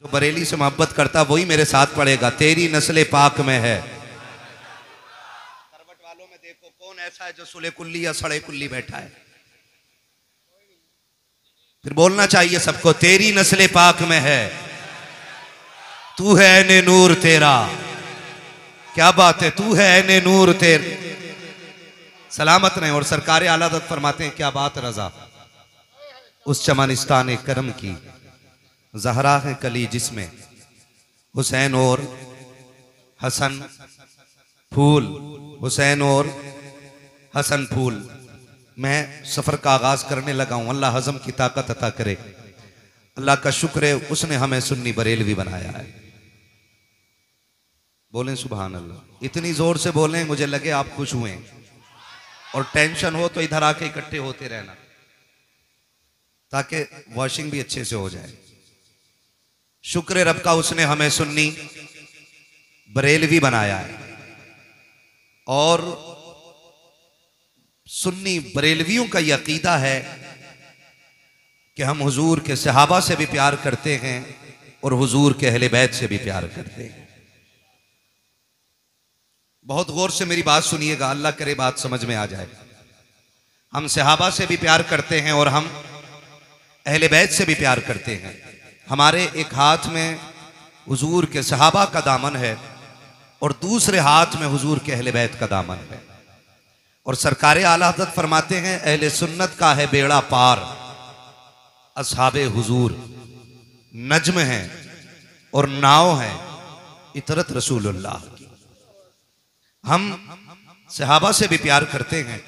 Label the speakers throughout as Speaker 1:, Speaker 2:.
Speaker 1: जो बरेली से मोहब्बत करता वही मेरे साथ पढ़ेगा। तेरी नस्ल पाक में है। करवट वालों में देखो कौन ऐसा है जो सुले कुल्ली या सड़े कुल्ली बैठा है। फिर बोलना चाहिए सबको, तेरी नस्ल पाक में है, तू है ऐने नूर तेरा। क्या बात है, तू है ऐने नूर तेरे। सलामत रहे। और सरकार आला हज़रत फरमाते हैं, क्या बात रजा उस चमनिस्तान करम की, ज़हरा है कली जिसमें हुसैन और हसन फूल, हुसैन और हसन फूल। मैं सफ़र का आगाज करने लगा हूं। अल्लाह हज़म की ताकत अता करे। अल्लाह का शुक्र है उसने हमें सुन्नी बरेलवी बनाया है। बोलें सुभान अल्लाह। इतनी जोर से बोलें मुझे लगे आप खुश हुए। और टेंशन हो तो इधर आके इकट्ठे होते रहना ताकि वॉशिंग भी अच्छे से हो जाए। शुक्र रब का उसने हमें सुन्नी बरेलवी बनाया है। और सुन्नी बरेलवियों का यह अकीदा है कि हम हुजूर के सहाबा से भी प्यार करते हैं और हुजूर के अहले बैत से भी प्यार करते हैं। बहुत गौर से मेरी बात सुनिएगा, अल्लाह करे बात समझ में आ जाए। हम सहाबा से भी प्यार करते हैं और हम अहले बैत से भी प्यार करते हैं। हमारे एक हाथ में हुजूर के सहाबा का दामन है और दूसरे हाथ में हुजूर के अहले बैत का दामन है। और सरकार आला हज़रत फरमाते हैं, अहले सुन्नत का है बेड़ा पार, असहाबे हुजूर नज्म है और नाव है इतरत रसूलुल्लाह की। हम सहाबा से भी प्यार करते हैं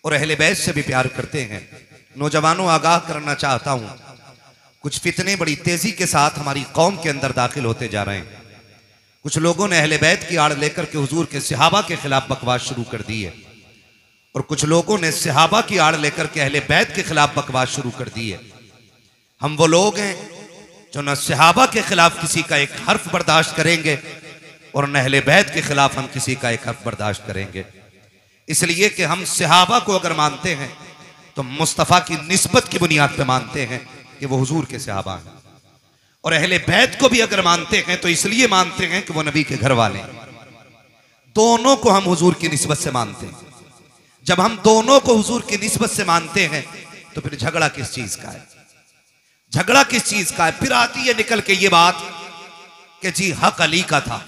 Speaker 1: और अहले बैत से भी प्यार करते हैं। नौजवानों, आगाह करना चाहता हूं, कुछ फितने बड़ी तेजी के साथ हमारी कौम के अंदर दाखिल होते जा रहे हैं। कुछ लोगों ने अहले बैत की आड़ लेकर के हुजूर के सहाबा के खिलाफ बकवास शुरू कर दी है और कुछ लोगों ने सहाबा की आड़ लेकर के अहले बैत के खिलाफ बकवास शुरू कर दी है। हम वो लोग हैं जो न सहाबा के खिलाफ किसी का एक हर्फ बर्दाश्त करेंगे और न अहले बैत के खिलाफ हम किसी का एक हर्फ बर्दाश्त करेंगे। इसलिए कि हम सहाबा को अगर मानते हैं तो मुस्तफ़ा की निस्बत की बुनियाद पर मानते हैं कि वो हुजूर के सहाबा हैं, और अहले बैत को भी अगर मानते हैं तो इसलिए मानते हैं कि वो नबी के घर वाले हैं। दोनों को हम हुजूर की निस्बत से मानते हैं। जब हम दोनों को हुजूर की निस्बत से मानते हैं तो फिर झगड़ा किस चीज का है? झगड़ा किस चीज का है? फिर आती है निकल के ये बात कि जी हक अली का था,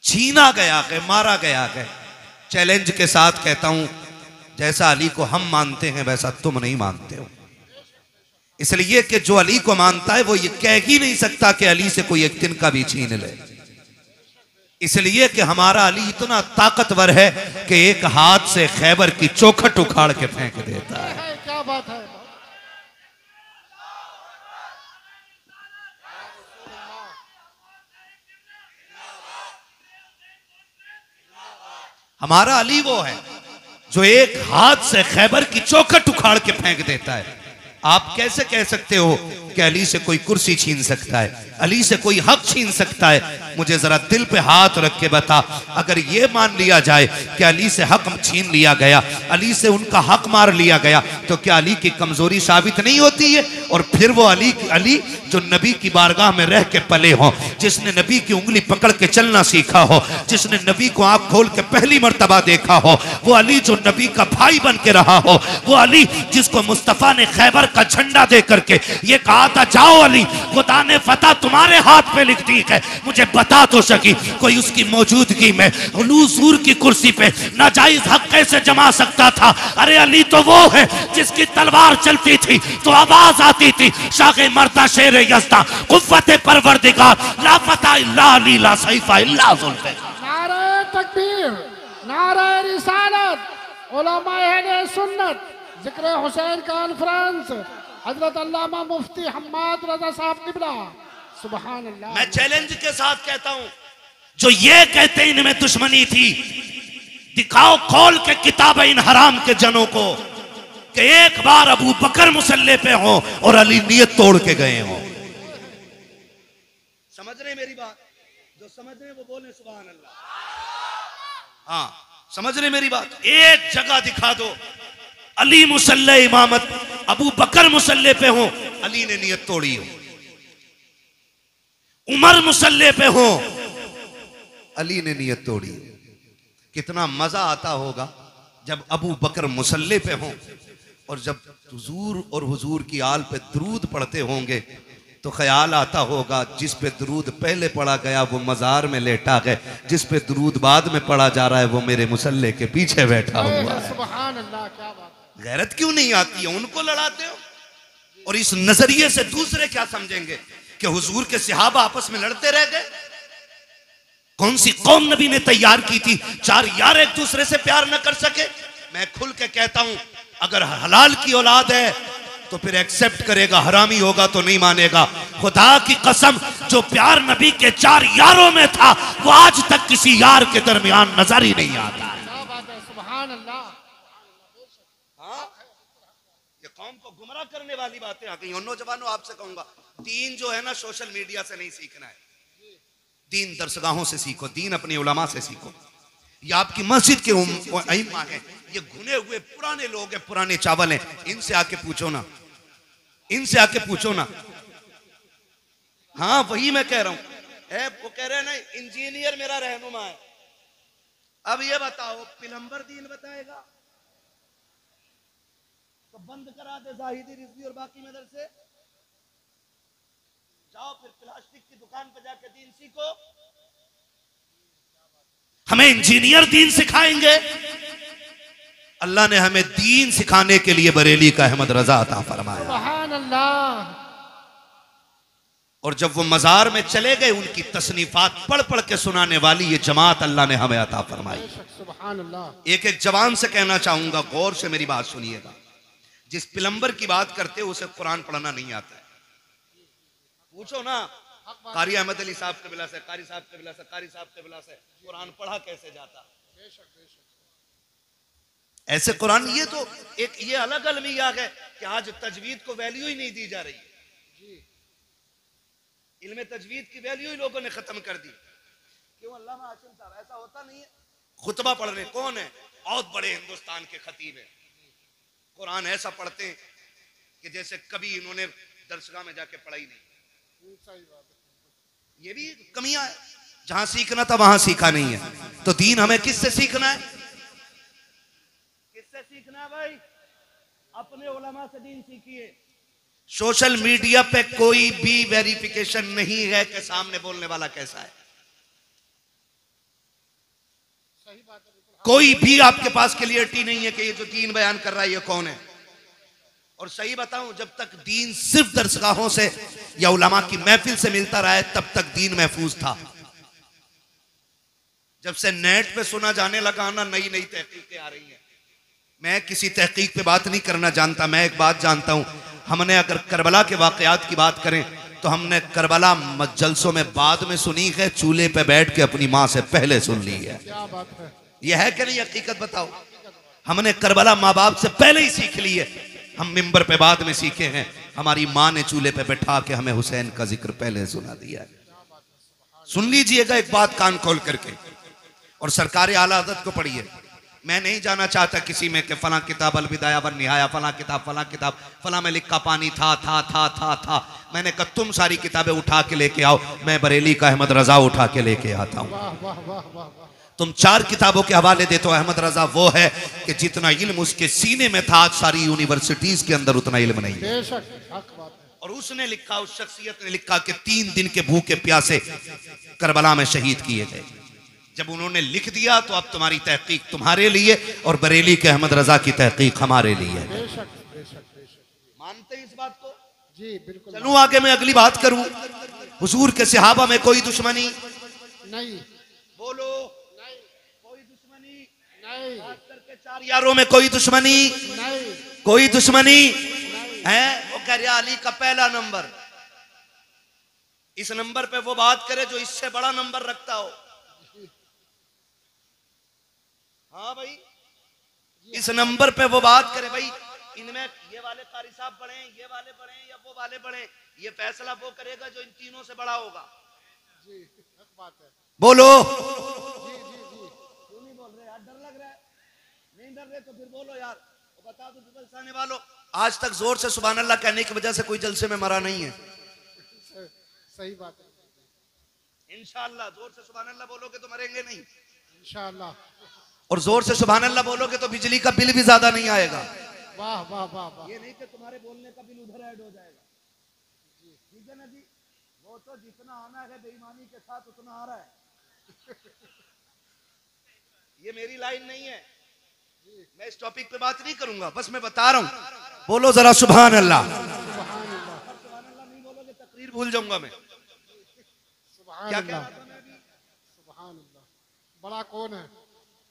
Speaker 1: छीना गया है, मारा गया है। चैलेंज के साथ कहता हूं, जैसा अली को हम मानते हैं वैसा तुम नहीं मानते हो। इसलिए कि जो अली को मानता है वो ये कह ही नहीं सकता कि अली से कोई एक तिनका भी छीन ले। इसलिए कि हमारा अली इतना ताकतवर है कि एक हाथ से खैबर की चौखट उखाड़ के फेंक देता है।
Speaker 2: क्या बात है।
Speaker 1: हमारा अली वो है जो एक हाथ से खैबर की चौखट उखाड़ के फेंक देता है। आप कैसे कह सकते हो कि अली से कोई कुर्सी छीन सकता है, अली से कोई हक छीन सकता है? मुझे जरा दिल पे हाथ रख के बता, अगर ये मान लिया जाए कि अली से हक छीन लिया गया, अली से उनका हक मार लिया गया, तो क्या अली की कमजोरी साबित नहीं होती है? और फिर वो अली जो नबी की बारगाह में रह के पले हो, जिसने नबी की उंगली पकड़ के चलना सीखा हो, जिसने नबी को आंख खोल के पहली मर्तबा देखा हो, वो अली जो नबी का भाई बन के रहा हो, वो अली जिसको मुस्तफा ने खैबर का झंडा दे करके ये कहा था, जाओ अली, खुदा ने फतह तुम्हारे हाथ पे लिख दी है। मुझे बता तो सकी कोई उसकी मौजूदगी में हुजूर की कुर्सी पे नाजायज हक कैसे जमा सकता था? अरे अली तो वो है जिसकी तलवार चलती थी तो आवाज आती थी, शागे मर्दा शेर यज़्दा कुव्वत परवरदिगार, ला फतह इल्ला अली, ला सैफा इल्ला ज़ुल्फ़िकार।
Speaker 2: नारे तकबीर, नारे रिसालत, उलमाए अहले सुन्नत, जिक्र हुसैन कॉन्फ्रेंस, हजरत अल्लामा मुफ्ती हम्माद रजा साहब किबला, सुभान अल्लाह।
Speaker 1: मैं चैलेंज के साथ कहता हूं, जो ये कहते हैं इनमें दुश्मनी थी, दिखाओ खोल के किताब इन हराम के जनों को कि एक बार अबू बकर मुसल्ले पे हो और अली नियत तोड़ के गए हो। समझ रहे मेरी बात? जो समझ रहे वो बोले सुभान अल्लाह। हाँ, समझ रहे मेरी बात? एक जगह दिखा दो अली मुसल्ले इमामत, अबू बकर मुसल्ले पे हो, अली ने नियत तोड़ी हो। उमर मुसल्ले पे हो, अली ने नियत तोड़ी। कितना मजा आता होगा जब अबू बकर मुसल्ले पे हों और जब हुजूर और हुजूर की आल पे दरूद पढ़ते होंगे तो ख्याल आता होगा जिस पे दरूद पहले पढ़ा गया वो मजार में लेटा है, जिस पे दरूद बाद में पढ़ा जा रहा है वो मेरे मुसल्ले के पीछे बैठा हुआ है।
Speaker 2: सुभान अल्लाह, क्या बात है।
Speaker 1: गैरत क्यों नहीं आती है? उनको लड़ाते हो। और इस नजरिए से दूसरे क्या समझेंगे कि हुजूर के सहाबा आपस में लड़ते रह गए। कौन सी कौम नबी ने तैयार की थी चार यार एक दूसरे से प्यार न कर सके? मैं खुल के कहता हूं, अगर हलाल की औलाद है तो फिर एक्सेप्ट करेगा, हरामी होगा तो नहीं मानेगा। खुदा की कसम, जो प्यार नबी के चार यारों में था वो आज तक किसी यार के दरमियान नजर ही नहीं आता।
Speaker 2: क्या बात है, सुभान अल्लाह।
Speaker 1: हाँ, ये कौम को गुमराह करने वाली बातें आ गई। और नौजवानों, आपसे कहूंगा, दीन जो है ना सोशल मीडिया से नहीं सीखना है। दीन दरसगाहों से सीखो, दीन अपनी उलमा से सीखो। ये आपकी मस्जिद के अइम्मा हैं, ये घुने हुए पुराने लोग हैं, पुराने चावल हैं। इनसे आके पूछो ना, इनसे आके पूछो ना। हाँ, वही मैं कह रहा हूं। वो कह रहे हैं ना इंजीनियर मेरा रहनुमा है। अब ये बताओ, प्लम्बर दीन बताएगा तो बंद करा दे जाहिदी रिजवी और बाकी मदरसे। जाओ फिर प्लास्टिक की दुकान पर जाके दीन सीखो। हमें इंजीनियर दीन सिखाएंगे? अल्लाह ने हमें दीन सिखाने के लिए बरेली का अहमद रजा अता फरमाया।
Speaker 2: सुभान अल्लाह।
Speaker 1: और जब वो मजार में चले गए, उनकी तसनीफात पढ़ पढ़ के सुनाने वाली ये जमात अल्लाह ने हमें अता फरमाई।
Speaker 2: सुभान अल्लाह।
Speaker 1: एक एक जवान से कहना चाहूंगा, गौर से मेरी बात सुनिएगा। जिस प्लम्बर की बात करते हो उसे कुरान पढ़ना नहीं आता है। पूछो ना कारी अहमद अली साहब कबिला से, कारी साहब कबिला से, कारी साहब कबिला से, कुरान पढ़ा कैसे जाता? ऐसे कुरान, ये तो एक ये अलग अलमिया है कि आज तजवीद को वैल्यू ही नहीं दी जा रही। इल्म तजवीद की वैल्यू ही लोगों ने खत्म कर दी। क्यों अल्लामा हाशिम साहब? ऐसा होता नहीं है। खुतबा पढ़ रहे कौन है? बहुत बड़े हिंदुस्तान के खतीब है। कुरान ऐसा पढ़ते हैं कि जैसे कभी इन्होंने दरसगाह में जाके पढ़ा ही नहीं। ये भी कमियां है। जहां सीखना था वहां सीखा नहीं है। तो दीन हमें किससे सीखना है? किससे सीखना है भाई? अपने उलमा से दीन सीखिए। सोशल मीडिया पे कोई भी वेरिफिकेशन नहीं है कि सामने बोलने वाला कैसा है।
Speaker 2: सही बात है।
Speaker 1: कोई भी आपके पास क्लियरिटी नहीं है कि ये जो दीन बयान कर रहा है ये कौन है। और सही बताऊं, जब तक दीन सिर्फ दरसगाहों से या उलमा की महफिल से मिलता रहा है तब तक दीन महफूज था। जब से नेट पे सुना जाने लगा ना, नई नई तहकीकें आ रही हैं। मैं किसी तहकीक पे बात नहीं करना जानता, मैं एक बात जानता हूं। हमने अगर करबला के वाकयात की बात करें तो हमने करबला जलसों में बाद में सुनी है, चूल्हे पे बैठ के अपनी माँ से पहले सुन ली है।
Speaker 2: क्या बात है।
Speaker 1: यह है कि नहीं? हकीकत बताओ। हमने करबला माँ बाप से पहले ही सीख ली है। हम मिंबर पे बाद में सीखे हैं। हमारी माँ ने चूल्हे पे बैठा के हमें हुसैन का जिक्र पहले सुना दिया है। सुन लीजिएगा एक बात कान खोल करके, और सरकार आला हज़रत को पढ़िए। मैं नहीं जाना चाहता किसी में कि फला किताब अल बिदाया वन निहाया, फला किताब फला में लिखा पानी था। मैंने कहा तुम सारी किताबें उठा के लेके आओ, मैं बरेली का अहमद रजा उठा के लेके आता हूँ।
Speaker 2: वाह वाह वाह वाह।
Speaker 1: तुम चार किताबों के हवाले देते हो। अहमद रजा वो है कि जितना इल्म उसके सीने में था, आज सारी यूनिवर्सिटीज के अंदर उतना इल्म नहीं है।
Speaker 2: बेशक हक बात है।
Speaker 1: और उसने लिखा, उस शख्सियत ने लिखा कि 3 दिन के भूखे प्यासे करबला में शहीद किए गए। जब उन्होंने लिख दिया तो अब तुम्हारी तहकीक तुम्हारे लिए और बरेली के अहमद रजा की तहकीक हमारे लिए है।
Speaker 2: बेशक बेशक बेशक।
Speaker 1: मानते हैं इस बात को?
Speaker 2: जी बिल्कुल।
Speaker 1: चलूं आगे, मैं अगली बात करूं। हुजूर के सहाबा में कोई दुश्मनी
Speaker 2: नहीं।
Speaker 1: बोलो।
Speaker 2: नहीं।
Speaker 1: कोई दुश्मनी
Speaker 2: नहीं।
Speaker 1: खास करके 4 यारों में कोई दुश्मनी
Speaker 2: नहीं।
Speaker 1: कोई दुश्मनी है। वो कह रहा अली का पहला नंबर, इस नंबर पे वो बात करे जो इससे बड़ा नंबर रखता हो। हाँ भाई, इस नंबर पे वो बात करे। भाई इनमें ये वाले कारी साहब बढ़े, ये वाले बढ़े या वो वाले बढ़े, ये फैसला वो करेगा जो इन तीनों से बड़ा होगा।
Speaker 2: जी हक बात है।
Speaker 1: बोलो।
Speaker 2: जी जी जी।
Speaker 1: क्यों नहीं बोल रहे यार? डर लग रहा है? नहीं डर रहे तो फिर बोलो यार। तो बता दो जलसाने वालों, आज तक जोर से सुभान अल्लाह कहने की वजह से कोई जलसे में मरा नहीं है।
Speaker 2: सही बात है।
Speaker 1: इंशाअल्लाह। जोर से सुभान अल्लाह बोलोगे तो मरेंगे नहीं
Speaker 2: इंशाअल्लाह।
Speaker 1: और जोर से सुभान अल्लाह बोलोगे तो बिजली का बिल भी ज्यादा नहीं आएगा।
Speaker 2: वाह वाह वाह वाह।
Speaker 1: ये नहीं कि तुम्हारे बोलने का बिल उधर ऐड हो जाएगा। ठीक है ना जी, वो तो जितना आना है बेईमानी के साथ उतना आ रहा है। ये मेरी लाइन नहीं है, मैं इस टॉपिक पे बात नहीं करूंगा, बस मैं बता रहा हूं। बोलो जरा सुभान अल्लाह।
Speaker 2: सुभान अल्लाह।
Speaker 1: सुभान अल्लाह नहीं बोलोगे तकरीर भूल जाऊंगा मैं।
Speaker 2: सुभान
Speaker 1: क्या
Speaker 2: अल्लाह।
Speaker 1: कह रहा था मैं अभी?
Speaker 2: सुभान अल्लाह। बड़ा कौन है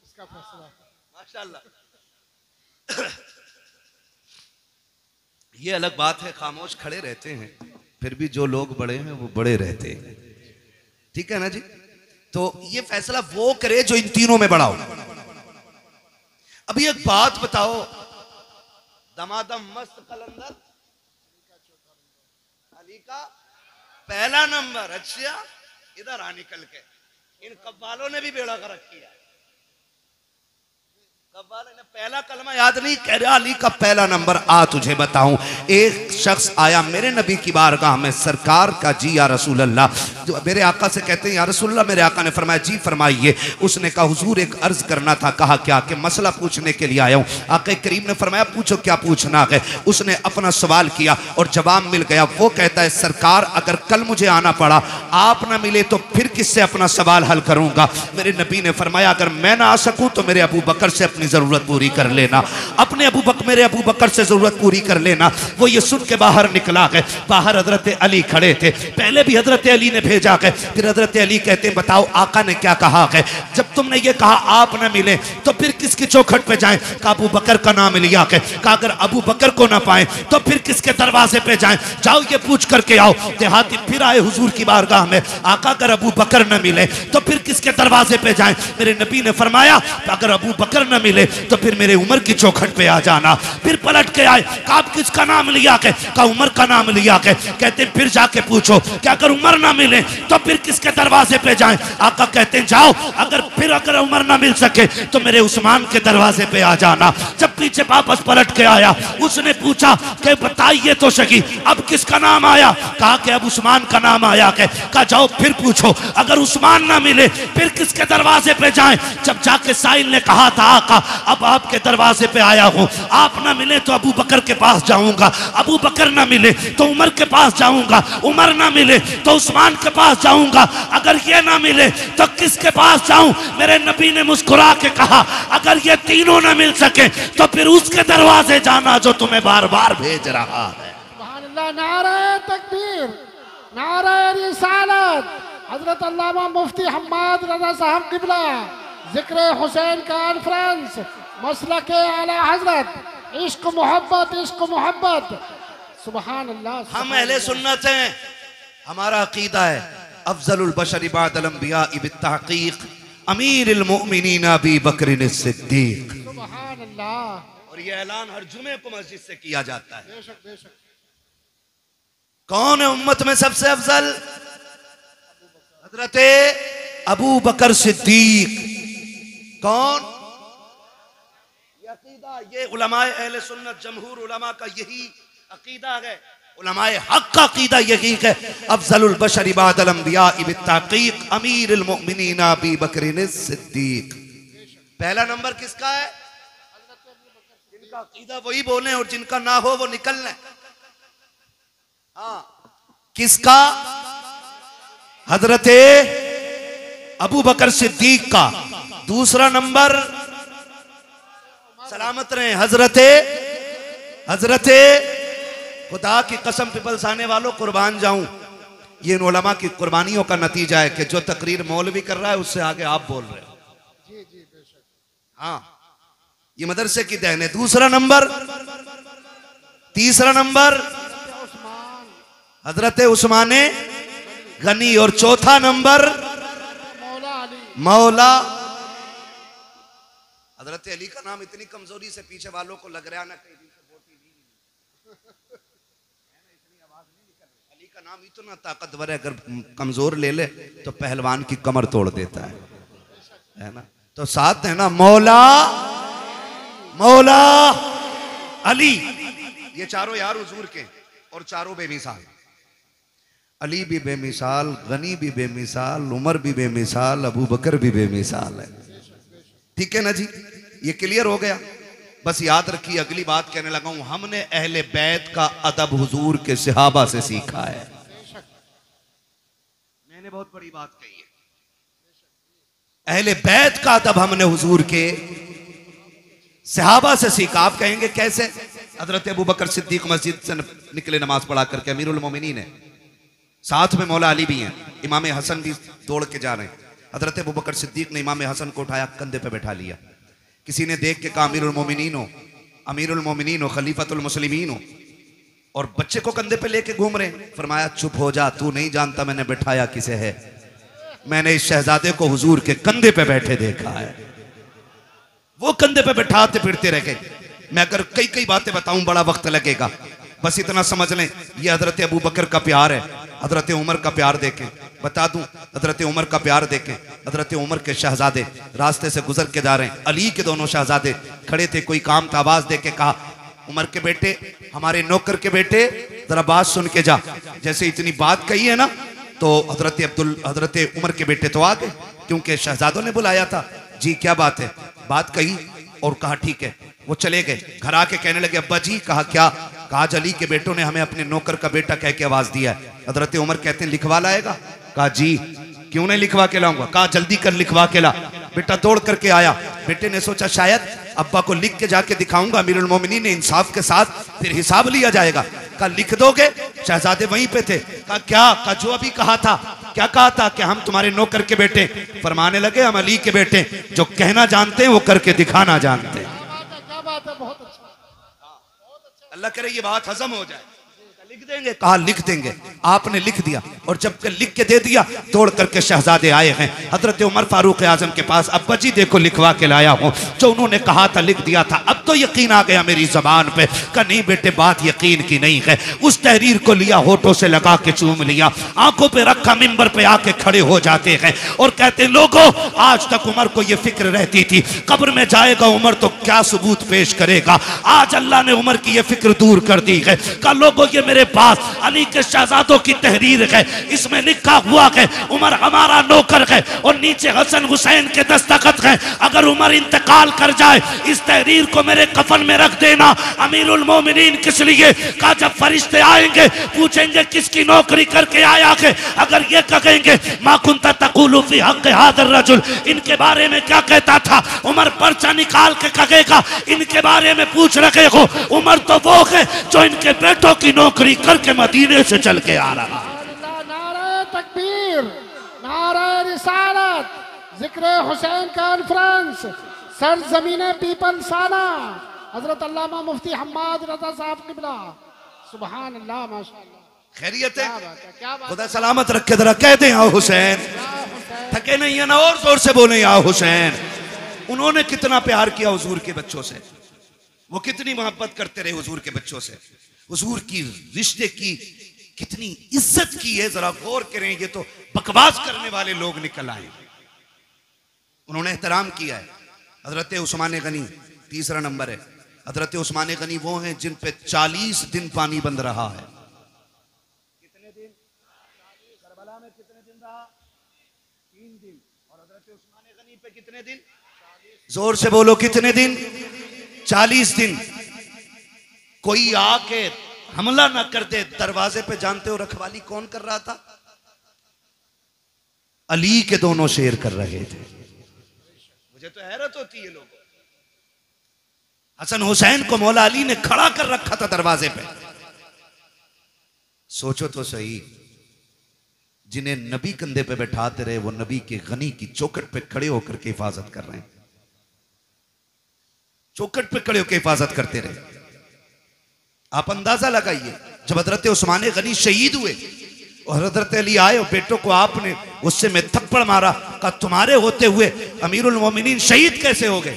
Speaker 2: इसका फैसला।
Speaker 1: माशाअल्लाह। ये अलग बात है, खामोश खड़े रहते हैं, फिर भी जो लोग बड़े हैं वो बड़े रहते हैं। ठीक है ना जी। तो ये फैसला वो करे जो इन तीनों में बड़ा हो। अभी एक बात बताओ, दमादम मस्त कलंदर अली का पहला नंबर। अच्छा, इधर आ निकल के। इन कव्वालों ने भी बेड़ा गर्क किया। कव्वाल ने पहला कलमा याद नहीं, कह रहा अली का पहला नंबर। आ तुझे बताऊं, एक शख्स आया मेरे नबी की बारगाह में, सरकार का जी या रसूल अल्लाह, जो मेरे आका से कहते हैं या रसूल अल्लाह। मेरे आका ने फरमाया जी फरमाइए। उसने कहा हुजूर एक अर्ज करना था। कहा क्या? कि मसला पूछने के लिए आया हूं। आका करीम ने फरमाया पूछो क्या पूछना है। उसने अपना सवाल किया और जवाब मिल गया। वो कहता है सरकार अगर कल मुझे आना पड़ा, आप ना मिले तो फिर किससे अपना सवाल हल करूंगा? मेरे नबी ने फरमाया अगर मैं ना आ सकूं तो मेरे अबू बकर से अपनी जरूरत पूरी कर लेना। अपने मेरे अबू बकर से जरूरत पूरी कर लेना। वो ये सुन के बाहर निकला है। बाहर हजरत अली खड़े थे। पहले भी हजरत अली ने भेजा है, फिर हजरत अली कहते हैं बताओ आका ने क्या कहा है? जब तुमने ये कहा आप न मिले तो फिर किसकी चौखट पे जाएं? कहा अबू बकर का नाम लिया है। कहा अगर अबू बकर को ना पाए तो फिर किसके दरवाजे पे जाएं? जाओ ये पूछ करके आओ। देहाती फिर आए हुजूर की बारगाह में। आका अगर अबू बकर न मिले तो फिर किसके दरवाजे पे जाएं? मेरे नबी ने फरमाया अगर अबू बकर न मिले तो फिर मेरे उमर की चौखट पे आ जाना। फिर पलट के आए। कहा आप किसका नाम लिया के? कहा उमर का नाम लिया के। कहते फिर जाके पूछो कि अगर उमर ना मिले तो फिर किसके दरवाजे पे जाएं? आका कहते हैं जाओ अगर उमर ना मिल सके तो मेरे उस्मान के दरवाजे पे आ जाना। जब पीछे वापस पलट के आया उसने पूछा कि बताइए तो सही अब किसका नाम आया? कहा कि अब उस्मान का नाम आया के। कहा जाओ फिर पूछो अगर उस्मान ना मिले फिर किसके दरवाजे पे जाएं? जब जाके साइल ने कहा था आका अब आपके दरवाजे पे आया हूं, आप ना मिले तो अबू बकर के पास जाऊंगा, अबू बकर ना मिले तो उमर के पास जाऊंगा, उमर ना मिले तो उस्मान के पास जाऊंगा, अगर ये ना मिले तो किसके पास जाऊं? मेरे नबी ने मुस्कुरा के कहा अगर ये तीनों ना मिल सके तो फिर उसके दरवाजे जाना जो तुम्हें बार बार भेज रहा है।
Speaker 2: सुभान अल्लाह। नारे तकबीर, नारे रिसालत। हजरत अल्लामा मुफ्ती हम्माद रजा साहब किबला जिक्र हुसैन कॉन्फ्रेंस मसलक आला हजरत इश्क मोहब्बत। सुभान अल्लाह।
Speaker 1: हम अहले सुन्नत हैं, हमारा अकीदा है अफजलुल बशर बअदल अंबिया बित्तहकीक अमीरुल मोमिनीन अबी बकर सिद्दीक।
Speaker 2: सुभान अल्लाह।
Speaker 1: और ये ऐलान हर जुमे को मस्जिद से किया जाता है।
Speaker 2: बेशक बेशक।
Speaker 1: कौन है उम्मत में सबसे अफजल? हजरत अबू बकर सिद्दीक। कौन? ये अकीदा, ये उलमाए अहले सुन्नत जमहूर उलमा का यही अकीदा है। उलमाए हक का अकीदा यही है अफजलुल बशर बअदल अंबिया बित्तहकीक अमीरुल मोमिनीन अबी बकर सिद्दीक। पहला नंबर किसका है? जिनका अकीदा वही बोले और जिनका ना हो वो निकल लें। हाँ, किसका? हजरत अबू बकर सिद्दीक का। दूसरा नंबर सलामत रहे हजरत खुदा की कसम पिपल्स आने वालों कुर्बान जाऊं, ये इन उलमा की कुर्बानियों का नतीजा है कि जो तकरीर मौलवी कर रहा है उससे आगे आप बोल रहे हो।
Speaker 2: जी जी बेशक।
Speaker 1: हाँ, ये मदरसे की देन है। तीसरा नंबर हजरत उस्मान गनी और चौथा नंबर मौला हजरत अली का नाम इतनी कमजोरी से पीछे वालों को लग रहा ना कहीं अली का नाम इतना ताकतवर है, अगर कमजोर ले ले तो पहलवान की कमर तोड़ देता है ना। तो साथ है ना मौला अली, ये चारों यार हुजूर के और चारों बेमिसाल। अली भी बेमिसाल, गनी भी बेमिसाल, उमर भी बेमिसाल, अबू बकर भी बेमिसाल है। ठीक है ना जी, ये क्लियर हो गया। बस याद रखिए, अगली बात कहने लगा हूं, हमने अहले बैत का अदब हुजूर के सहाबा से सीखा है। मैंने बहुत बड़ी बात कही है, अहले बैत का अदब हमने हुजूर के सहाबा से सीखा। आप कहेंगे कैसे? हजरत अबू बकर सिद्दीक मस्जिद से निकले नमाज पढ़ा करके, अमीरुल मोमिनीन है, साथ में मौला अली भी हैं, इमाम हसन भी दौड़ के जा रहे हैं। हजरत अबू बकर सिद्दीक ने इमाम हसन को उठाया, कंधे पे बैठा लिया। किसी ने देख के कहा अमीरुल मोमिनीन हो, अमीरुल मोमिनीन हो, खलीफतुल मुस्लिमीन हो, और बच्चे को कंधे पे लेके घूम रहे हैं। फरमाया चुप हो जा, तू नहीं जानता मैंने बैठाया किसे है। मैंने इस शहजादे को हुजूर के कंधे पे बैठे देखा है। वो कंधे पे बैठाते फिरते रह गए। मैं अगर कई कई बातें बताऊं बड़ा वक्त लगेगा, बस इतना समझ लें, ये हजरत अबू बकर का प्यार है। हजरत उमर का प्यार देखें, बता दूं, हजरत उमर का प्यार देखें। हजरत उमर के शहजादे रास्ते से गुजर के जा रहे हैं, अली के दोनों शहजादे खड़े थे। कोई काम था, आवाज दे के कहा उमर के बेटे, हमारे नौकर के बेटे, जरा बात सुन के जा। जैसे इतनी बात कही है ना, तो हजरत उमर के बेटे तो आ गए, क्योंकि शहजादों ने बुलाया था। जी क्या बात है? बात कही और कहा ठीक है। वो चले गए, घर आके कहने लगे अब्बा जी। कहा क्या? कहा आज अली के बेटों ने हमें अपने नौकर का बेटा कह के आवाज दिया है। हजरत उमर कहते हैं लिखवा लाएगा? कहा जी क्यों नहीं लिखवा के लाऊंगा। कहा जल्दी कर लिखवा के ला। बेटा दौड़ करके आया। बेटे ने सोचा शायद अब्बा को लिख के जाके दिखाऊंगा, अमीरुल मोमिनीन ने इंसाफ के साथ फिर हिसाब लिया जाएगा। कहा लिख दोगे? शहजादे वहीं पे थे। कहा क्या? कहा जो अभी कहा था। क्या कहा था? कि हम तुम्हारे नौकर के बेटे। फरमाने लगे हम अली के बेटे, जो कहना जानते हैं वो करके दिखाना जानते हैं।
Speaker 2: क्या बात है, बहुत अच्छा।
Speaker 1: अल्लाह करे ये बात हजम हो जाए। लिख देंगे? कहा लिख देंगे। आपने लिख दिया, और जब लिख के दे दिया, दौड़ करके शहजादे आए हैं हजरत उमर फारूक आजम के पास। अब्बा जी देखो लिखवा के लाया हूं, जो उन्होंने कहा था लिख दिया था। अब तो यकीन आ गया मेरी जबान पे। कहा नहीं बेटे बात यकीन की नहीं है। उस तहरीर को लिया, होठों से लगा के चूम लिया, आंखों पे रखा, मिंबर पे आके खड़े हो जाते हैं और कहते लोगों आज तक उमर को यह फिक्र रहती थी कब्र में जाएगा उमर तो क्या सबूत पेश करेगा। आज अल्लाह ने उमर की यह फिक्र दूर कर दी है। कहा लोगों ये मेरे पास अली के शहजादों की तहरीर है, इसमें लिखा हुआ है उमर हमारा नौकर है, और नीचे हसन हुसैन के दस्तखत है। अगर उमर इंतकाल कर जाए इस तहरीर को मेरे कफन में रख देना। अमीरुल मोमिनीन किस लिए? कहा जब फरिश्ते आएंगे पूछेंगे किसकी नौकरी करके आया है, अगर ये कहेंगे मा कुंता तक़ूलु फी हक़्क़ि हाज़ा रजुल, इनके बारे में क्या कहता था, उमर पर्चा निकाल के कहेगा इनके बारे में पूछ रहे हो। उमर तो वो है जो इनके बेटों की नौकरी करके मदीने से चल के आ रहा।
Speaker 2: नारे तकबीर, नारे रिसालत, जिक्र हुसैन कॉन्फ्रेंस, सर जमीने पीपल साना, हजरत अल्लामा मुफ्ती हम्माद रजा साहब किबला। सुभान अल्लाह, माशाअल्लाह।
Speaker 1: खैरियत है?
Speaker 2: क्या बात।
Speaker 1: खुदा सलामत रखे। जरा कहते हैं आओ हुसैन। थके नहीं है ना, और जोर से बोले आओ हुसैन। उन्होंने कितना प्यार किया हुजूर के बच्चों से, वो कितनी मोहब्बत करते रहे हुजूर के बच्चों से, हुजूर की रिश्ते की कितनी इज्जत की है। जरा गौर करें, ये तो बकवास करने वाले लोग निकल आए। उन्होंने एहतराम किया है। हजरत उस्मान गनी तीसरा नंबर है। हजरत उस्मान गनी वो हैं जिन पे 40 दिन पानी बंद रहा है। कितने दिन? करबला में कितने दिन रहा? 3 दिन। और हजरत उस्मान गनी पे कितने दिन? जोर से बोलो कितने दिन? 40 दिन। कोई आके हमला ना कर दे दरवाजे पे। जानते हो रखवाली कौन कर रहा था? अली के दोनों शेर कर रहे थे। मुझे तो हैरत होती है लोगों। हसन हुसैन को मौला अली ने खड़ा कर रखा था दरवाजे पे। सोचो तो सही, जिन्हें नबी कंधे पे बैठाते रहे वो नबी के गनी की चौखट पे खड़े होकर के हिफाजत कर रहे हैं। चौखट पे खड़े होकर हिफाजत करते रहे। आप अंदाजा लगाइए, जब हजरत उस्मान गनी शहीद हुए और हजरत अली आए और बेटों को आपने उससे में थप्पड़ मारा, कहा तुम्हारे होते हुए अमीरुल मोमिनीन शहीद कैसे हो गए?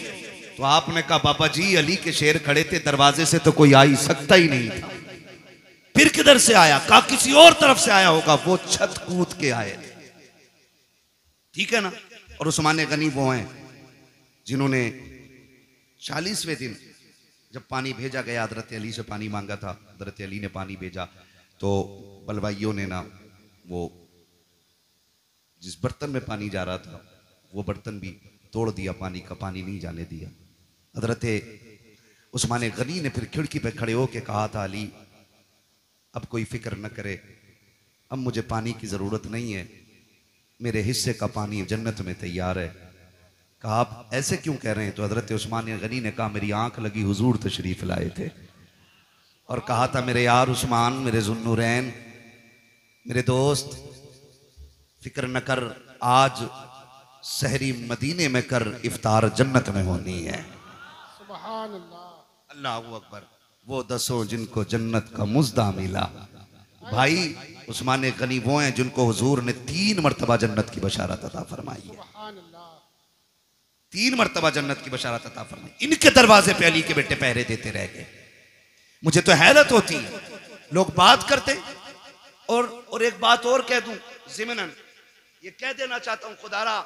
Speaker 1: तो आपने कहा बाबा जी अली के शेर खड़े थे, दरवाजे से तो कोई आ ही सकता ही नहीं था। फिर किधर से आया? कहा किसी और तरफ से आया होगा, वो छत कूद के आए। ठीक है ना? और उस्मान गनी वो हैं जिन्होंने 40वें दिन जब पानी भेजा गया, हजरत अली से पानी मांगा था, हजरत अली ने पानी भेजा तो बलवाइयों ने ना वो जिस बर्तन में पानी जा रहा था वो बर्तन भी तोड़ दिया, पानी का पानी नहीं जाने दिया। हजरत उस्मान गनी ने फिर खिड़की पे खड़े होके कहा था, अली अब कोई फिक्र न करे, अब मुझे पानी की ज़रूरत नहीं है, मेरे हिस्से का पानी जन्नत में तैयार है। कहा आप ऐसे क्यों कह रहे हैं? तो हजरत उस्मान गनी ने कहा, मेरी आंख लगी, हुजूर तशरीफ लाए थे और कहा था, मेरे यार उस्मान, मेरे जुन्नूरैन, मेरे दोस्त, फिक्र न कर, आज सहरी मदीने में कर, इफ्तार जन्नत में होनी है।
Speaker 2: सुभान अल्लाह,
Speaker 1: अल्लाहू अकबर। वो दसों जिनको जन्नत का मुज़्दा मिला। भाई उस्मान गनी वो हैं जिनको हुजूर ने 3 मरतबा जन्नत की बशारत अता फरमाई है।
Speaker 2: सुभान अल्लाह,
Speaker 1: 3 मरतबा जन्नत की बशारत अता फरमाई। इनके दरवाजे पे अली के बेटे पहरे देते रह गए। मुझे तो हैरत होती है, लोग बात करते और एक बात और कह दूं ज़िमनन, ये कह देना चाहता हूं, खुदारा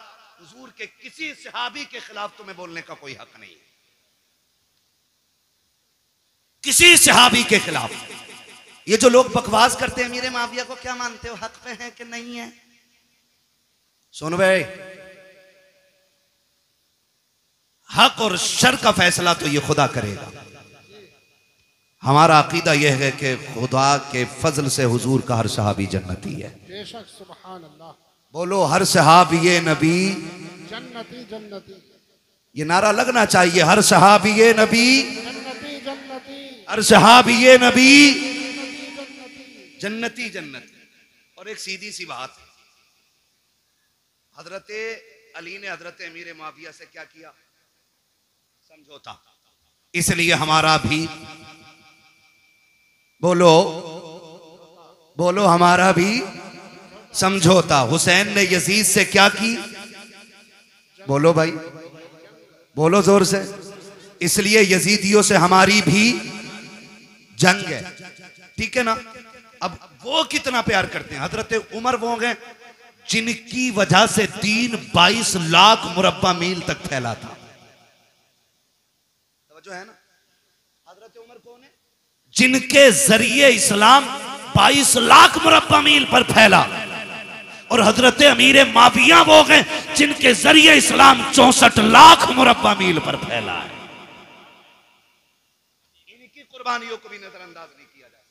Speaker 1: हुजूर के किसी सहाबी के खिलाफ तुम्हें बोलने का कोई हक नहीं है, किसी सहाबी के खिलाफ। ये जो लोग बकवास करते हैं, अमीर माविया को क्या मानते हो, हक पे है कि नहीं है? सुन भाई, हक और शर का फैसला तो ये खुदा करेगा। हमारा अकीदा यह है कि खुदा के फजल से हुजूर का हर सहाबी जन्नती है।
Speaker 2: बेशक, सुभान अल्लाह।
Speaker 1: बोलो हर सहाबी ये नबी
Speaker 2: जन्नती जन्नती,
Speaker 1: ये नारा लगना चाहिए, हर सहाबी ये नबी,
Speaker 2: जन्नती जन्नती,
Speaker 1: हर सहाबी ये नबी,
Speaker 2: जन्नती
Speaker 1: जन्नती जन्नती। और एक सीधी सी बात, हजरत अली ने हजरत अमीर माविया से क्या किया? समझौता। इसलिए हमारा भी, बोलो बोलो, हमारा भी समझौता। हुसैन ने यजीद से क्या की? बोलो भाई, बोलो जोर से। इसलिए यजीदियों से हमारी भी जंग है, ठीक है ना? अब वो कितना प्यार करते हैं। हजरत उमर वो गए जिनकी वजह से दीन 22 लाख मुरब्बा मील तक फैला था। जो है ना, हजरत उमर कौन है? जिनके जरिए इस्लाम 22 लाख मुरब्बा मील पर फैला। और हजरत अमीर माविया वो गए जिनके जरिए इस्लाम 64 लाख मुरब्बा मील पर फैला है। इनकी कुर्बानियों को भी नजरअंदाज नहीं किया जा सकता।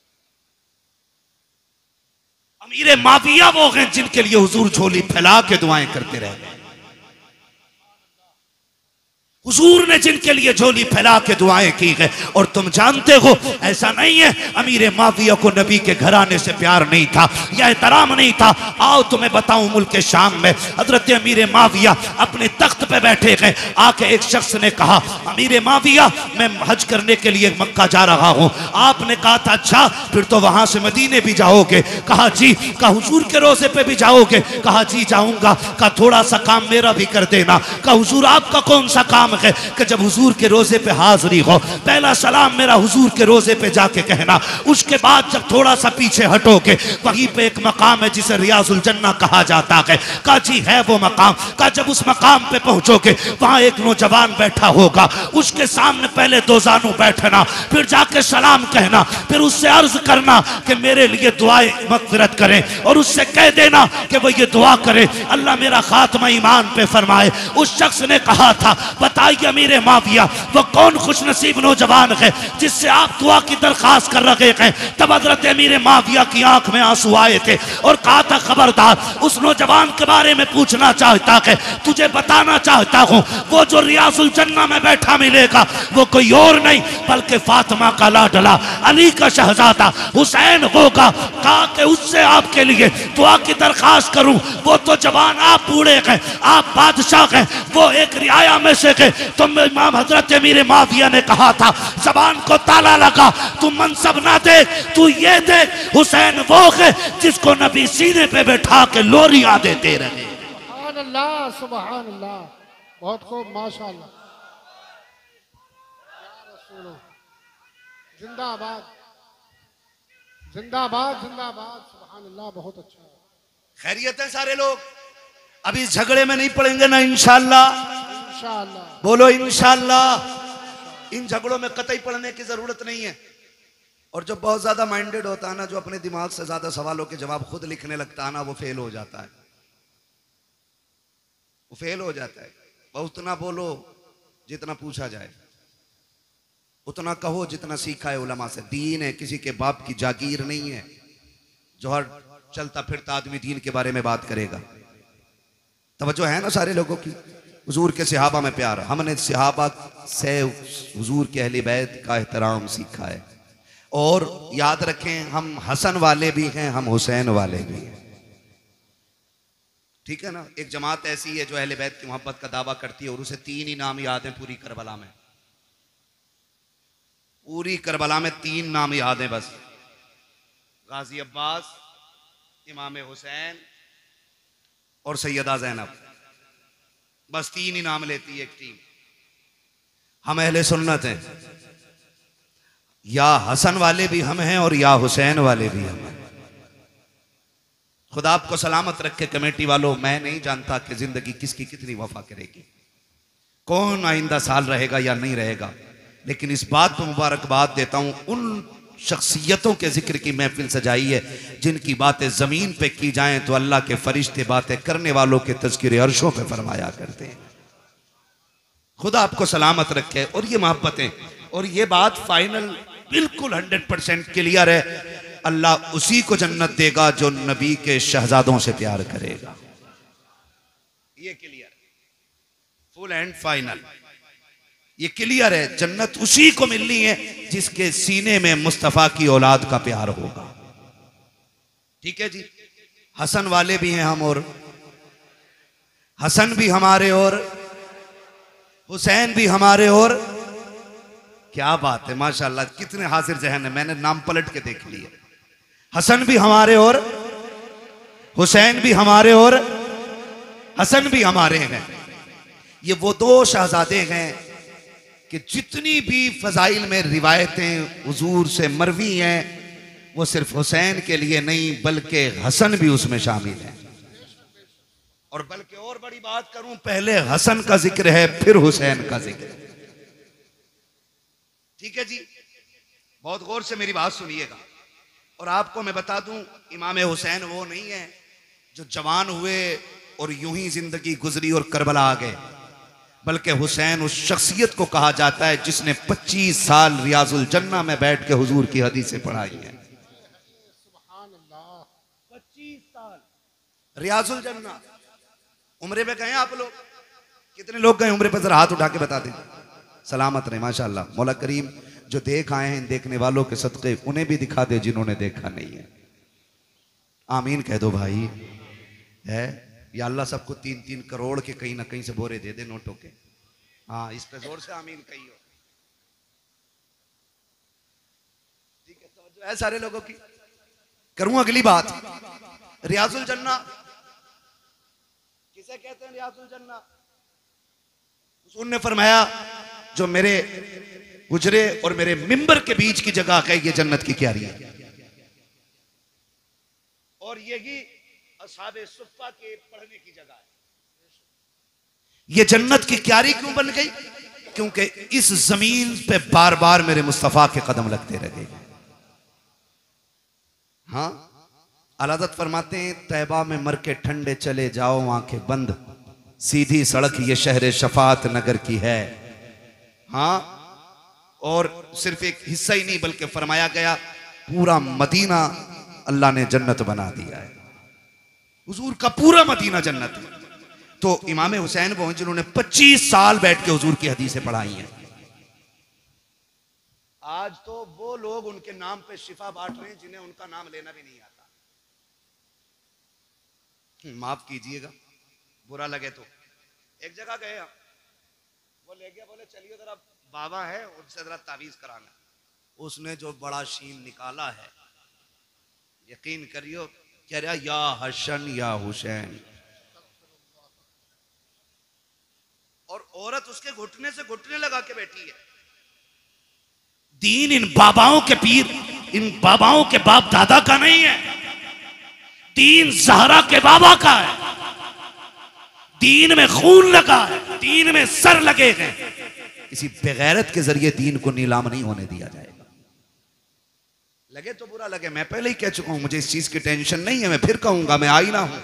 Speaker 1: अमीर माविया वो गए जिनके लिए हुजूर झोली फैला के दुआएं करते रह गए। हुजूर ने जिनके लिए झोली फैला के दुआएं की है। और तुम जानते हो, ऐसा नहीं है अमीर माविया को नबी के घराने से प्यार नहीं था या एहतराम नहीं था। आओ तुम्हें बताऊं, मुल्क शाम में हजरत अमीर माविया अपने तख्त पे बैठे गए। आके एक शख्स ने कहा, अमीर माविया मैं हज करने के लिए मक्का जा रहा हूं। आपने कहा था अच्छा, फिर तो वहां से मदीने भी जाओगे? कहा जी। कहा हुजूर के रोजे पे भी जाओगे? कहा जी जाऊंगा। कहा थोड़ा सा काम मेरा भी कर देना। कहा हुजूर आपका कौन सा काम है? कि जब हुजूर के रोजे पे हाजिरी हो, पहला सलाम मेरा हुजूर के रोजे पे जाके कहना। उसके बाद जब थोड़ा सा पीछे हटोगे, वहीं पे एक मकाम है जिसे रियाजुल जन्ना कहा जाता है। कहा जी है वो मकाम। कहा जब उस मकाम पे पहुंचोगे, वहां एक नौजवान बैठा होगा, उसके सामने पहले 2 जानू बैठना, फिर जाके सलाम कहना, फिर उससे अर्ज करना कि मेरे लिए दुआएं मगफिरत करें, और उससे कह देना कि वो ये दुआ करे, अल्लाह मेरा खात्मा ईमान पे फरमाए। उस शख्स ने कहा था, बताइए अमीर माविया वो कौन खुश नसीब नौजवान है जिससे आप दुआ की दरखास्त कर रहे हैं? तब हजरत अमीर माविया की आंख में आंसू आए थे और कहा था, खबरदार, उस नौजवान के बारे में पूछना चाहता है, तुझे बताना चाहता हूं, वो जो रियाजुल जन्ना में बैठा मिलेगा वो कोई और नहीं बल्कि फातिमा का लाडला, अली का शहजादा हुसैन होगा। कहा कि उससे आपके लिए दुआ की दरखास्त करूं? वो तो जवान, आप बूढ़े हैं, आप बादशाह हैं, वो एक रियाया में से है। तो इमाम हजरत अमीर माविया ने कहा था, जबान को ताला लगा, तू मनसब ना देख, तू ये देख हुसैन वो है जिसको नबी सीने पे बैठा के लोरियां देते रहे।
Speaker 2: सुभान अल्लाह, सुभान अल्लाह, बहुत खूब, माशाअल्लाह। या रसूल, जिंदाबाद जिंदाबाद जिंदाबाद, सुभान अल्लाह, बहुत अच्छा।
Speaker 1: खैरियत है सारे लोग? अभी इस झगड़े में नहीं पड़ेंगे ना इंशाअल्लाह?
Speaker 2: इंशाअल्लाह,
Speaker 1: बोलो इंशाअल्लाह। इन झगड़ों में कतई पड़ने की जरूरत नहीं है। और जो बहुत ज्यादा माइंडेड होता है ना, जो अपने दिमाग से ज्यादा सवालों के जवाब खुद लिखने लगता है ना, वो फेल हो जाता है, वो फेल हो जाता है। वह उतना बोलो जितना पूछा जाए, उतना कहो जितना सीखा है उलमा से। दीन है, किसी के बाप की जागीर नहीं है जो हर चलता फिरता आदमी दीन के बारे में बात करेगा। तवज्जो है ना सारे लोगों की। हुजूर के सहाबा में प्यार, हमने सहाबा से हुजूर के अहले बैत का एहतराम सीखा है। और याद रखें, हम हसन वाले भी हैं, हम हुसैन वाले भी हैं, ठीक है ना। एक जमात ऐसी है जो अहले बैत की मोहब्बत का दावा करती है और उसे 3 ही नाम याद हैं पूरी करबला में। पूरी करबला में 3 नाम याद हैं बस, गाजी अब्बास, इमाम हुसैन और सैयदा ज़ैनब। बस 3 ही नाम लेती है एक टीम। हम अहले सुन्नत हैं, या हसन वाले भी हम हैं और या हुसैन वाले भी हम हैं। खुदा आपको सलामत रखे कमेटी वालों। मैं नहीं जानता कि जिंदगी किसकी कितनी वफा करेगी, कौन आइंदा साल रहेगा या नहीं रहेगा, लेकिन इस बात पर मुबारकबाद देता हूं उन शख्सियतों के जिक्र की महफिल सजाई है जिनकी बातें जमीन पे की जाएं तो अल्लाह के फरिश्ते बातें करने वालों के तज़किरे अर्शों पे फरमाया करते हैं। खुदा आपको सलामत रखे। और ये मोहब्बतें, और ये बात फाइनल बिल्कुल 100% क्लियर है, अल्लाह उसी को जन्नत देगा जो नबी के शहजादों से प्यार करेगा। ये क्लियर, फुल एंड फाइनल, ये क्लियर है। जन्नत उसी को मिलनी है जिसके सीने में मुस्तफा की औलाद का प्यार होगा। ठीक है जी। हसन वाले भी हैं हम, और हसन भी हमारे और हुसैन भी हमारे, और क्या बात है माशाल्लाह, कितने हाजिर जहन है। मैंने नाम पलट के देख लिया। हसन भी हमारे और हुसैन भी हमारे और हसन भी हमारे हैं। ये वो 2 शहजादे हैं कि जितनी भी फजाइल में रिवायतें हुजूर से मरवी हैं, वो सिर्फ हुसैन के लिए नहीं बल्कि हसन भी उसमें शामिल है। और बल्कि और बड़ी बात करूं, पहले हसन का जिक्र है फिर हुसैन का जिक्र। ठीक है जी, बहुत गौर से मेरी बात सुनिएगा। और आपको मैं बता दूं, इमाम हुसैन वो नहीं है जो जवान हुए और यूं ही जिंदगी गुजरी और करबला आ गए, बल्कि हुसैन उस शख्सियत को कहा जाता है जिसने 25 साल रियाजुल जन्ना में बैठ के हुजूर की हदीसें पढ़ाई हैं। 25 साल रियाजुल जन्ना। उम्रे पे गए आप लोग? कितने लोग गए उम्रे पे? जरा हाथ उठा के बता दें। सलामत रहे माशाल्लाह। मौला करीम जो देख आए हैं देखने वालों के सदक़े उन्हें भी दिखा दे जिन्होंने देखा नहीं है। आमीन कह दो भाई। है या अल्लाह सबको 3-3 करोड़ के कहीं ना कहीं से बोरे दे दे नोटों के। हाँ, इस पे जोर से आमीन कहियो। ठीक है, तवज्जो है सारे लोगों की। करूं अगली बात। रियाजुल जन्ना किसे कहते हैं? रियाजुल जन्ना उन्होंने फरमाया जो मेरे गुजरे और मेरे मिंबर के बीच की जगह है, ये जन्नत की क्यारी है। और यही असहाबे सुफ़्फ़ा के पढ़ने की जगह है। ये जन्नत की क्यारी क्यों बन गई? क्योंकि इस जमीन पे बार बार मेरे मुस्तफा के कदम लगते रहे। हाँ, अलादत फरमाते हैं, तैबा में मर के ठंडे चले जाओ आंखें बंद, सीधी सड़क ये शहर शफात नगर की है। हाँ, और सिर्फ एक हिस्सा ही नहीं बल्कि फरमाया गया पूरा मदीना अल्लाह ने जन्नत बना दिया है। हुजूर का पूरा मदीना जन्नत है। तो इमाम हुसैन वो हैं जिन्होंने 25 साल बैठ के हुजूर की हदीसें पढ़ाई हैं। आज तो वो लोग उनके नाम पे शिफा बांट रहे हैं जिन्हें उनका नाम लेना भी नहीं आता। माफ कीजिएगा, बुरा लगे तो। एक जगह गए हम, वो ले गया, बोले चलिए जरा बाबा है उनसे जरा तावीज कराना। उसने जो बड़ा शीन निकाला है, यकीन करियो, कह रहा या हसन या हुसैन। और औरत उसके घुटने से घुटने लगा के बैठी है। दीन इन बाबाओं के पीर, इन बाबाओं के बाप दादा का नहीं है। दीन ज़हरा के बाबा का है। दीन में खून लगा है, दीन में सर लगे हैं। किसी बेगैरत के जरिए दीन को नीलाम नहीं होने दिया जाएगा। लगे तो बुरा लगे, मैं पहले ही कह चुका हूं मुझे इस चीज की टेंशन नहीं है। मैं फिर कहूंगा, मैं आईना हूं,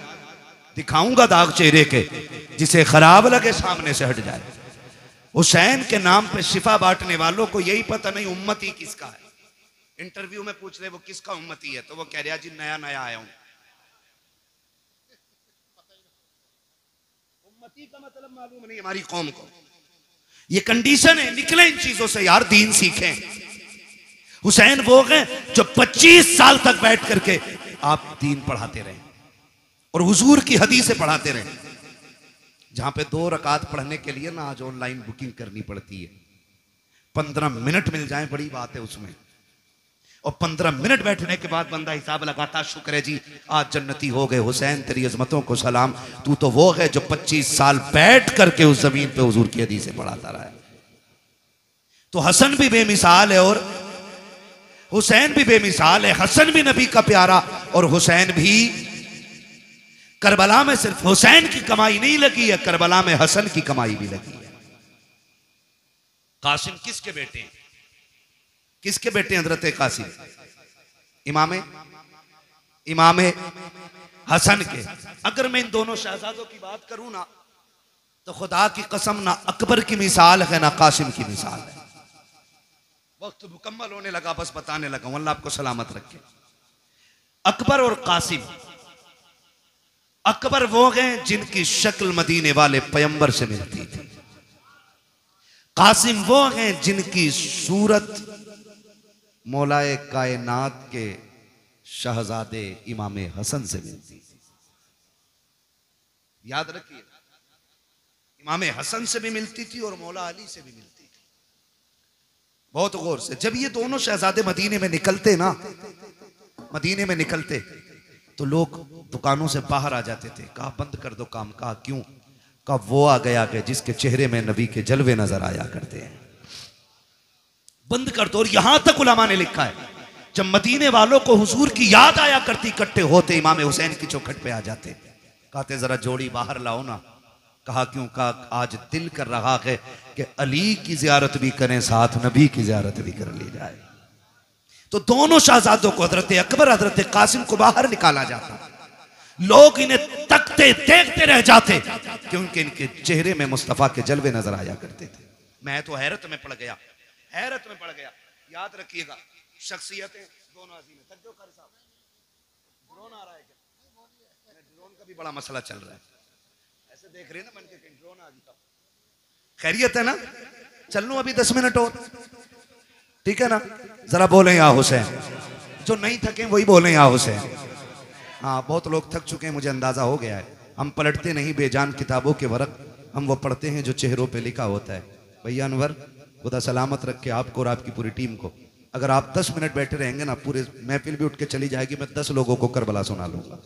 Speaker 1: दिखाऊंगा दाग चेहरे के, जिसे खराब लगे सामने से हट जाए। हुसैन के नाम पे शिफा बांटने वालों को यही पता नहीं उम्मती किसका है। इंटरव्यू में पूछ रहे वो किसका उम्मती है, तो वो कह रहा जी नया नया आया हूं। उम्मती का मतलब मालूम नहीं हमारी कौम को। ये कंडीशन है, निकले इन चीजों से यार, दीन सीखें। हुसैन वो हैं जो 25 साल तक बैठ करके आप दीन पढ़ाते रहे और हुजूर की हदीसें पढ़ाते रहे। जहां पे 2 रकात पढ़ने के लिए ना आज ऑनलाइन बुकिंग करनी पड़ती है, 15 मिनट मिल जाए बड़ी बात है उसमें। और 15 मिनट बैठने के बाद बंदा हिसाब लगाता, शुक्र है जी आज जन्नती हो गए, हुसैन तेरी अजमतों को सलाम, तू तो वो है जो 25 साल बैठ करके उस जमीन पे हुजूर की हदीसें पढ़ाता रहा है। तो हसन भी बेमिसाल है और हुसैन भी बेमिसाल है। हसन भी नबी का प्यारा और हुसैन भी। करबला में सिर्फ हुसैन की कमाई नहीं लगी है, करबला में हसन की कमाई भी लगी है। कासिम किसके बेटे हैं? किसके बेटे हैं हजरत कासिम? इमामे हसन के। अगर मैं इन दोनों शहजादों की बात करूं ना, तो खुदा की कसम ना अकबर की मिसाल है ना कासिम की मिसाल है। वक्त मुकम्मल होने लगा, बस बताने लगा, अल्लाह आपको सलामत रखे। अकबर और कासिम, अकबर वो हैं जिनकी शक्ल मदीने वाले पैगंबर से मिलती थी। कासिम वो हैं जिनकी सूरत मौलाए कायनात के शहजादे इमाम हसन से मिलती थी। याद रखिए, इमाम हसन से भी मिलती थी और मौला अली से भी मिलती थी। बहुत गौर से, जब ये दोनों शहजादे मदीने में निकलते ना, मदीने में निकलते तो लोग दुकानों से बाहर आ जाते थे। कहा बंद कर दो काम। कहा क्यों? कहा वो आ गया कि जिसके चेहरे में नबी के जलवे नजर आया करते हैं, बंद कर दो। और यहां तक उलमा ने लिखा है जब मदीने वालों को हुजूर की याद आया करती, इकट्ठे होते इमाम हुसैन की चौखट पे आ जाते, कहते जरा जोड़ी बाहर लाओ ना। कहा क्यों? कहा आज दिल कर रहा है कि अली की जियारत भी करें, साथ नबी की जियारत भी कर ली जाए। तो दोनों शहजादों को, हजरत अकबर हजरत कासिम को बाहर निकाला जाता। लोग इन्हें तकते देखते रह जाते क्योंकि इनके चेहरे में मुस्तफा के जलवे नजर आया करते थे। मैं तो हैरत में पड़ गया, हैरत में पड़ गया। याद रखिएगा, शख्सियतें दोनों अजीम है। तक जो कर साहब, ड्रोन आ रहा है क्या? ड्रोन का भी बड़ा मसला चल रहा है, ऐसे देख रहे हैं ना मन के, ड्रोन आ गया। खैरियत है ना? चल लूं अभी 10 मिनट और, ठीक है ना? जरा बोले या हुसैन। जो नहीं थके वही बोले या हुसैन। हाँ, बहुत लोग थक चुके हैं, मुझे अंदाजा हो गया है। हम पलटते नहीं बेजान किताबों के वरक, हम वो पढ़ते हैं जो चेहरों पे लिखा होता है। भैया अनवर, खुदा सलामत रखे आपको और आपकी पूरी टीम को। अगर आप 10 मिनट बैठे रहेंगे ना, पूरे महफिल भी उठ के चली जाएगी। मैं 10 लोगों को करबला सुना लूंगा।